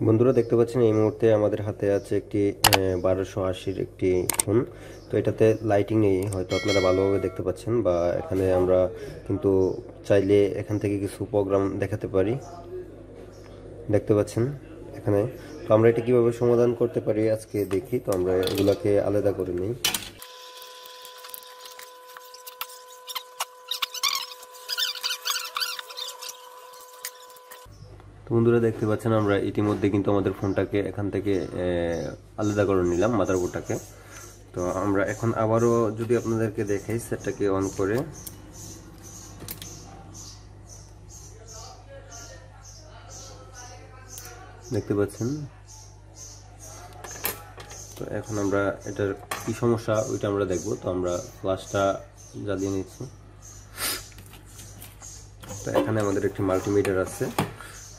বন্ধুরা দেখতে পাচ্ছেন এই মুহূর্তে আমাদের হাতে আছে একটি 1280-র একটি ফোন। তো এটাতে লাইটিং নেই, হয়তো আপনারা ভালোভাবে দেখতে পাচ্ছেন, বা এখানে আমরা কিন্তু চাইলে এখান থেকে কিছু প্রোগ্রাম দেখাতে পারি। দেখতে পাচ্ছেন এখানে। তো আমরা এটা কিভাবে সমাধান করতে পারি আজকে দেখি। তো আমরা এগুলাকে আলাদা করে নিই। তো বন্ধুরা দেখতে পাচ্ছেন আমরা ইতিমধ্যে কিন্তু আমাদের ফোনটাকে এখান থেকে আলাদা করে নিলাম, মাদারবোর্ডটাকে। তো আমরা এখন আবারও যদি আপনাদেরকে দেখাই, সেটটাকে অন করে দেখতে পাচ্ছেন। তো এখন আমরা এটার কি সমস্যা ওইটা আমরা দেখব। তো আমরা ফ্ল্যাশটা জ্বালিয়ে নিচ্ছি। তো এখানে আমাদের একটি মাল্টিমিটার আছে।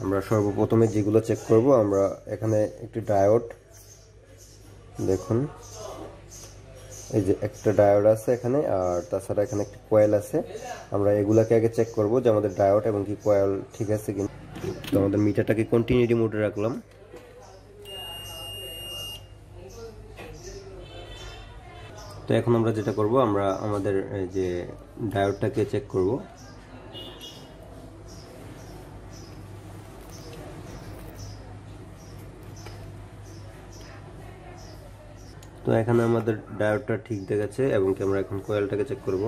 আমরা সর্বপ্রথমে যেগুলো চেক করব, আমরা এখানে একটি ডায়োড, দেখুন এই যে একটা ডায়োড আছে এখানে, আর তাছাড়া এখানে একটি কয়েল আছে। আমরা এগুলাকে আগে চেক করব যে আমাদের ডায়োড এবং কি কয়েল ঠিক আছে কিনা। তো আমাদের মিটারটাকে কন্টিনিউটি মোডে রাখলাম। তো এখন আমরা যেটা করব, আমরা আমাদের যে ডায়োডটাকে চেক করব। তো এখানে আমাদের ডায়োডটা ঠিক দেখাচ্ছে, এবং কি আমরা এখন কয়েলটাকে চেক করব।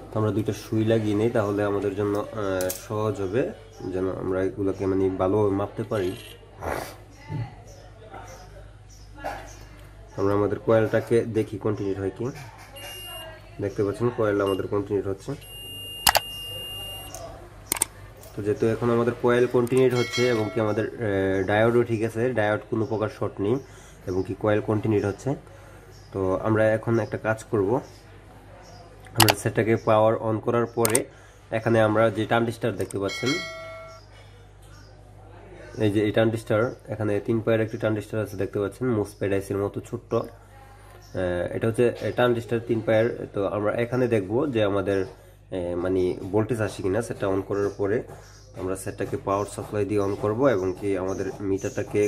তো আমরা দুইটা সুই লাগিয়ে নিই, তাহলে আমাদের জন্য সহজ হবে, যেন আমরা এগুলোকে মানে ভালোভাবে মাপতে পারি। আমরা আমাদের কয়েলটাকে দেখি কন্টিনিউ হয় কি। দেখতে পাচ্ছেন কয়েল আমাদের কন্টিনিউ হচ্ছে। তো যেহেতু এখন আমাদের কয়েল কন্টিনিউ হচ্ছে এবং কি আমাদের ডায়োডও ঠিক আছে, ডায়োড কোনো প্রকার শর্ট নেই এবং কি কয়েল কন্টিনিউ হচ্ছে। তো আমরা এখন একটা কাজ করব। আমরা সেটটাকে পাওয়ার অন করার পরে এখানে আমরা যে ট্রানজিস্টর দেখতে পাচ্ছেন, এই যে এই ট্রানজিস্টর, এখানে 3 পায়ের একটি ট্রানজিস্টর আছে দেখতে পাচ্ছেন, মোসপেট আইসির মতো ছোট্ট। এটা হচ্ছে ট্রানজিস্টর 3 পায়ের। তো আমরা এখানে দেখব যে আমাদের মানে ভোল্টেজ আসে কিনা। সেটা অন করার পরে আমরা সেটটাকে পাওয়ার সাপ্লাই দিয়ে অন করব এবং কি আমাদের মিটারটাকে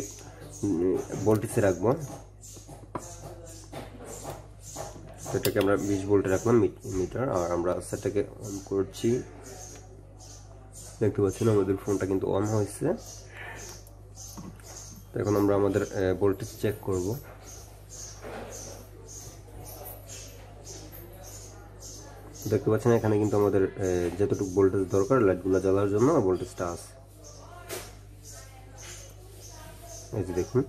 ভোল্টেজে রাখবো। সেটাকে আমরা 20 ভোল্টে রাখলাম মিটার, আর আমরা সেটটাকে অন করছি। দেখতে পাচ্ছেন আমাদের ফোনটা কিন্তু অন হয়েছে। এখন আমরা আমাদের ভোল্টেজ চেক করব। দেখতে পাচ্ছেন এখানে কিন্তু আমাদের যতটুকু ভোল্টেজ দরকার লাইটগুলো জ্বালার জন্য ভোল্টেজটা আছে, এই যে দেখুন।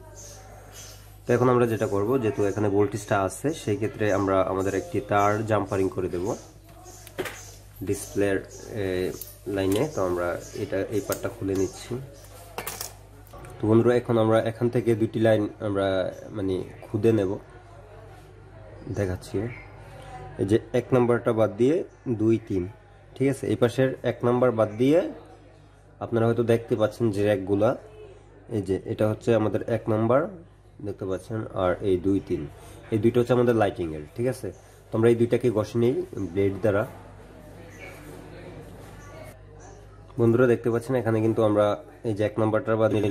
তো এখন আমরা যেটা করব, যেহেতু এখানে ভোল্টেজটা আছে, সেই ক্ষেত্রে আমরা আমাদের একটি তার জাম্পারিং করে দেব ডিসপ্লের লাইনে। তো আমরা এই পার্টটা খুলে নিচ্ছি। তো বন্ধুরা এখন আমরা এখান থেকে দুটি লাইন আমরা মানে খুদে নেব, দেখাচ্ছি। এই যে 1 নাম্বারটা বাদ দিয়ে 2, 3, ঠিক আছে। এই পাশের 1 নাম্বার বাদ দিয়ে আপনারা হয়তো দেখতে পাচ্ছেন যে র্যাকগুলা, এই যে এটা হচ্ছে আমাদের 1 নাম্বার দেখতে পাচ্ছেন, আর এই 2, 3 এই দুইটা হচ্ছে আমাদের লাইটিং এর, ঠিক আছে। তো আমরা এই দুইটাকে ঘষে নেই ব্লেড দ্বারা। বন্ধুরা দেখতে পাচ্ছেন এখানে কিন্তু আমরা এই যে 1 নাম্বারটা বাদ দিয়ে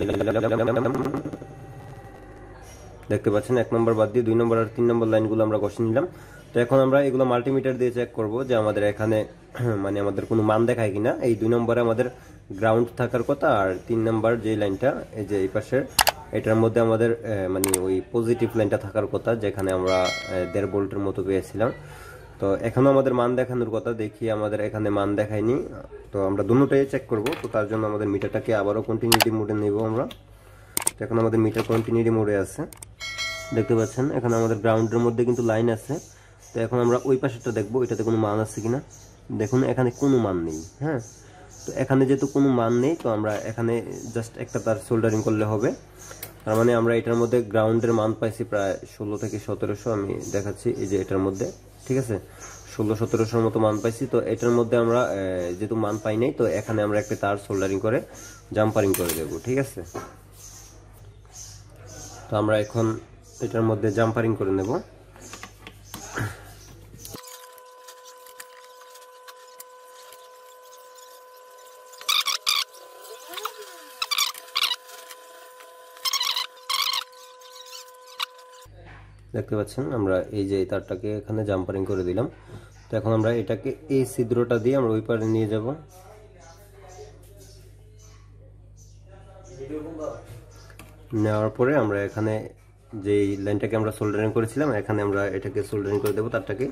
দেখতে পাচ্ছেন 1 নাম্বার বাদ দিয়ে 2 নাম্বার আর 3 নাম্বার লাইনগুলো আমরা ঘষে নিলাম। তো এখন আমরা এগুলো মাল্টিমিটার দিয়ে চেক করব যে আমাদের এখানে মানে আমাদের কোনো মান দেখায় কিনা। এই 2 নম্বরে আমাদের গ্রাউন্ড থাকার কথা, আর 3 নাম্বার যে লাইনটা এই যে এই পাশের, এটার মধ্যে আমাদের মানে ওই পজিটিভ লাইনটা থাকার কথা, যেখানে আমরা 1.5 ভোল্টের মতো পেয়েছিলাম। তো এখনো আমাদের মান দেখানোর কথা, দেখি আমাদের এখানে মান দেখায়নি। তো আমরা দুটোটাই চেক করব। তো তার জন্য আমাদের মিটারটাকে আবারও কন্টিনিউটি মোডে নেব আমরা। তো এখন আমাদের মিটার কন্টিনিউটি মোডে আছে, দেখতে পাচ্ছেন এখানে আমাদের গ্রাউন্ডের মধ্যে কিন্তু লাইন আছে। তো এখন আমরা ওই পাশেরটা দেখবো, এটাতে কোনো মান আছে কিনা। দেখুন এখানে কোনো মান নেই। হ্যাঁ, তো এখানে যেহেতু কোনো মান নেই, তো আমরা এখানে জাস্ট একটা তার সোল্ডারিং করলে হবে। তার মানে আমরা এটার মধ্যে গ্রাউন্ডের মান পাইছি প্রায় 16 থেকে 1700। আমি দেখাচ্ছি, এই যে এটার মধ্যে, ঠিক আছে, 1600-1700 মতো মান পাইছি। তো এটার মধ্যে আমরা যেহেতু মান পাই নাই, তো এখানে আমরা একটা তার সোল্ডারিং করে জাম্পারিং করে দেবো, ঠিক আছে। তো আমরা এখন এটার মধ্যে জাম্পারিং করে নেব। দেখতে পাচ্ছেন আমরা এই যে তারটাকে এখানে জাম্পারিং করে দিলাম। তো এখন আমরা এটাকে এই ছিদ্রটা দিয়ে আমরা ওই পারে নিয়ে যাব। নেওয়ার পরে আমরা এখানে যে লাইনটাকে আমরা সোল্ডারিং করেছিলাম এখানে আমরা এটাকে সোল্ডারিং করে দেব তারটাকে।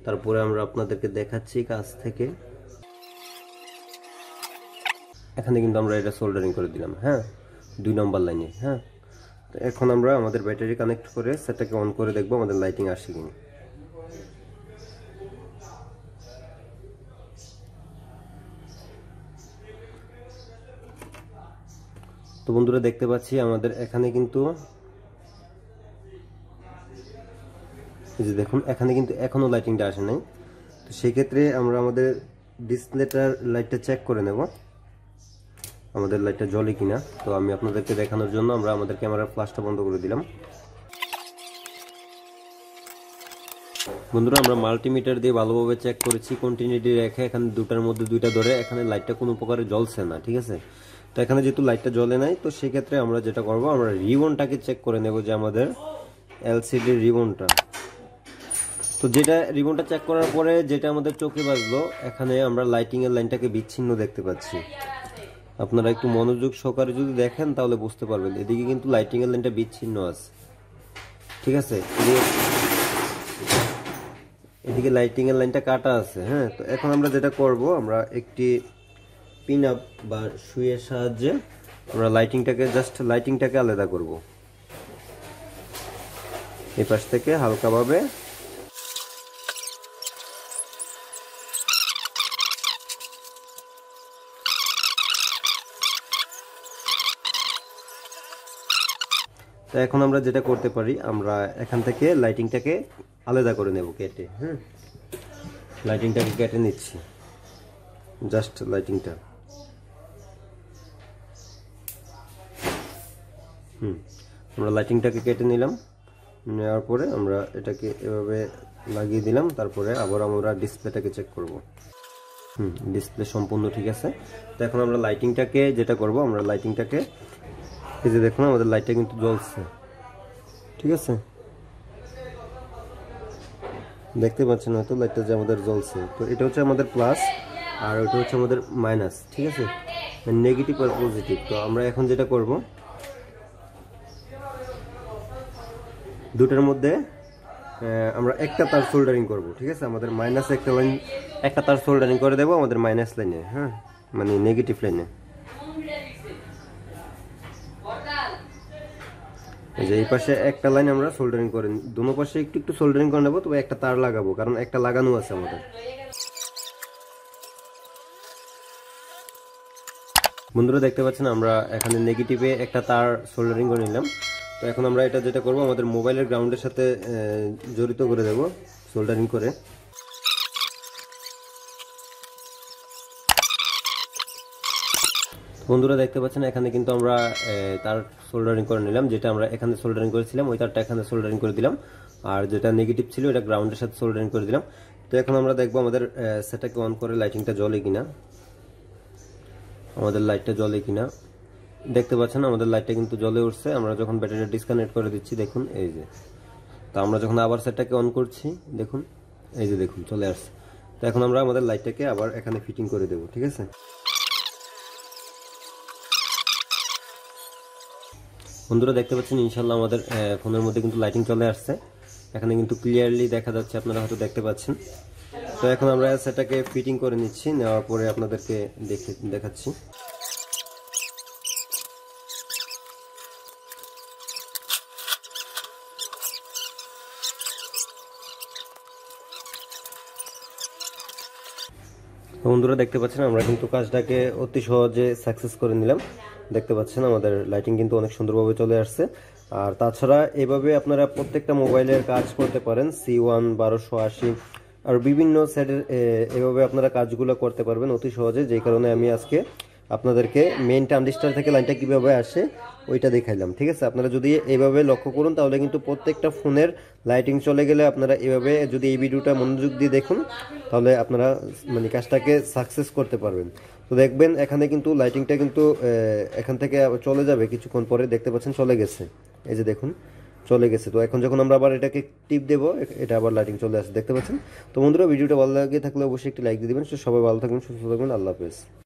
তারপরে আমরা আপনাদেরকে দেখাচ্ছি কাছ থেকে। এখানে কিন্তু আমরা এটা সোল্ডারিং করে দিলাম, হ্যাঁ, 2 নম্বর লাইনে। হ্যাঁ, তো এখন আমরা আমাদের ব্যাটারি কানেক্ট করে সেটাকে অন করে দেখব আমাদের লাইটিং আসে কিনা। তো বন্ধুরা দেখতে পাচ্ছি আমাদের এখানে কিন্তু এই যে দেখুন এখানে কিন্তু এখনো লাইটিংটা আসে নাই। তো সেই ক্ষেত্রে আমরা আমাদের ডিসপ্লেটার লাইটটা চেক করে নেব আমাদের লাইটটা জ্বলে কিনা। তো আমি আপনাদেরকে দেখানোর জন্য আমরা আমাদের ক্যামেরার ফ্ল্যাশটা বন্ধ করে দিলাম। বন্ধুরা আমরা মাল্টিমিটার দিয়ে ভালোভাবে চেক করেছি, কন্টিনিউটি রেখে এখানে দুটার মধ্যে দুইটা ধরে এখানে লাইটটা কোনো প্রকারে জ্বলছে না, ঠিক আছে। তো এখানে যেহেতু লাইটটা জ্বলে নাই, তো সেক্ষেত্রে আমরা যেটা করব আমরা রিবনটাকে চেক করে নেব যে আমাদের এলসিডির রিবনটা। তো যেটা রিবনটা চেক করার পরে যেটা আমাদের চোখে বাজলো, এখানে আমরা লাইটিং এর লাইনটাকে বিচ্ছিন্ন দেখতে পাচ্ছি। আপনারা একটু মনোযোগ সহকারে যদি দেখেন তাহলে বুঝতে পারবেন এদিকে কিন্তু লাইটিং এর লাইনটা বিচ্ছিন্ন আছে, ঠিক আছে। এদিকে লাইটিং এর লাইনটা কাটা আছে। হ্যাঁ, তো এখন আমরা যেটা করব আমরা একটি পিন আপ বা সুইয়ের সাহায্যে আমরা লাইটিংটাকে আলাদা করব। এই পাশ থেকে হালকাভাবে তো এখন আমরা যেটা করতে পারি আমরা এখান থেকে লাইটিংটাকে আলাদা করে নেব কেটে। হ্যাঁ, লাইটিংটাকে কেটে নিচ্ছি, জাস্ট লাইটিংটা। আমরা লাইটিংটাকে কেটে নিলাম। নেওয়ার পরে আমরা এটাকে এভাবে লাগিয়ে দিলাম। তারপরে আবার আমরা ডিসপ্লেটাকে চেক করব। ডিসপ্লে সম্পূর্ণ ঠিক আছে। তো এখন আমরা লাইটিংটাকে যেটা করব আমরা লাইটিংটাকে এই যে দেখুন আমাদের লাইটটা কিন্তু জ্বলছে, ঠিক আছে, দেখতে পাচ্ছেন হয়তো লাইটটা যে আমাদের জ্বলছে। তো এটা হচ্ছে আমাদের প্লাস আর ওটা হচ্ছে আমাদের মাইনাস, ঠিক আছে, নেগেটিভ আর পজিটিভ। তো আমরা এখন যেটা করব দুটার মধ্যে আমরা একটা তার সোল্ডারিং করব, ঠিক আছে। আমাদের মাইনাস একটা তার সোল্ডারিং করে দেব আমাদের মাইনাস লাইনে, হ্যাঁ, মানে নেগেটিভ লাইনে। এই যে এই পাশে একটা লাইন আমরা সোল্ডারিং করে দুনো পাশে একটু একটু সোল্ডারিং করে নেব, তবে একটা তার লাগাবো কারণ একটা লাগানো আছে আমাদের। বন্ধুরা দেখতে পাচ্ছেন আমরা এখানে নেগেটিভে একটা তার সোল্ডারিং করে নিলাম। তো এখন আমরা এটা যেটা করব আমাদের মোবাইলের গ্রাউন্ডের সাথে জড়িত করে দেব সোল্ডারিং করে। বন্ধুরা দেখতে পাচ্ছেন এখানে কিন্তু আমরা তার সোল্ডারিং করে নিলাম, যেটা আমরা এখানে সোল্ডারিং করেছিলাম ওই তারটা এখানে সোল্ডারিং করে দিলাম, আর যেটা নেগেটিভ ছিল এটা গ্রাউন্ডের সাথে সোল্ডারিং করে দিলাম। তো এখন আমরা দেখবো আমাদের সেটাকে অন করে লাইটিংটা জ্বলে কিনা, আমাদের লাইটটা জ্বলে কিনা। দেখতে পাচ্ছেন আমাদের লাইটটা কিন্তু জ্বলে উঠছে। আমরা যখন ব্যাটারিটা ডিসকানেক্ট করে দিচ্ছি দেখুন এই যে, তো আমরা যখন আবার সেটাকে অন করছি দেখুন এই যে দেখুন চলে আসছে। তো এখন আমরা আমাদের লাইটটাকে আবার এখানে ফিটিং করে দেব, ঠিক আছে। বন্ধুরা দেখতে পাচ্ছেন ইনশাল্লাহ আমাদের ফোনের মধ্যে কিন্তু লাইটিং চলে আসছে, এখানে কিন্তু ক্লিয়ারলি দেখা যাচ্ছে, আপনারা হয়তো দেখতে পাচ্ছেন। তো এখন আমরা সেটাকে ফিটিং করে নিচ্ছি, নেওয়ার পরে আপনাদেরকে দেখাচ্ছি। বন্ধুরা দেখতে পাচ্ছেন আমরা কিন্তু কাজটাকে অতি সহজে সাকসেস করে নিলাম। দেখতে পাচ্ছেন আমাদের লাইটিং কিন্তু অনেক সুন্দরভাবে চলে আসছে। আর তাছাড়া এভাবে আপনারা প্রত্যেকটা মোবাইলের কাজ করতে পারেন, C1 1280 আর বিভিন্ন সেটের এভাবে আপনারা কাজগুলো করতে পারবেন অতি সহজে। যেই কারণে আমি আজকে আপনাদেরকে মেইন ট্রানজিস্টর থেকে লাইনটা কিভাবে আসে ওইটা দেখাইলাম, ঠিক আছে। আপনারা যদি এইভাবে লক্ষ্য করুন তাহলে কিন্তু প্রত্যেকটা ফোনের লাইটিং চলে গেলে আপনারা এভাবে যদি এই ভিডিওটা মনোযোগ দিয়ে দেখুন তাহলে আপনারা মানে কাজটাকে সাকসেস করতে পারবেন। তো দেখবেন এখানে কিন্তু লাইটিংটা কিন্তু এখান থেকে চলে যাবে কিছুক্ষণ পরে, দেখতে পাচ্ছেন চলে গেছে, এই যে দেখুন চলে গেছে। তো এখন যখন আমরা আবার এটাকে টিপ দেবো, এটা আবার লাইটিং চলে আসছে, দেখতে পাচ্ছেন। তো বন্ধুরা, ভিডিওটা ভালো লাগে থাকলে অবশ্যই একটি লাইক দিয়ে দিবেন। সবাই ভালো থাকবেন, সুস্থ থাকবেন, আল্লাহ হাফেজ।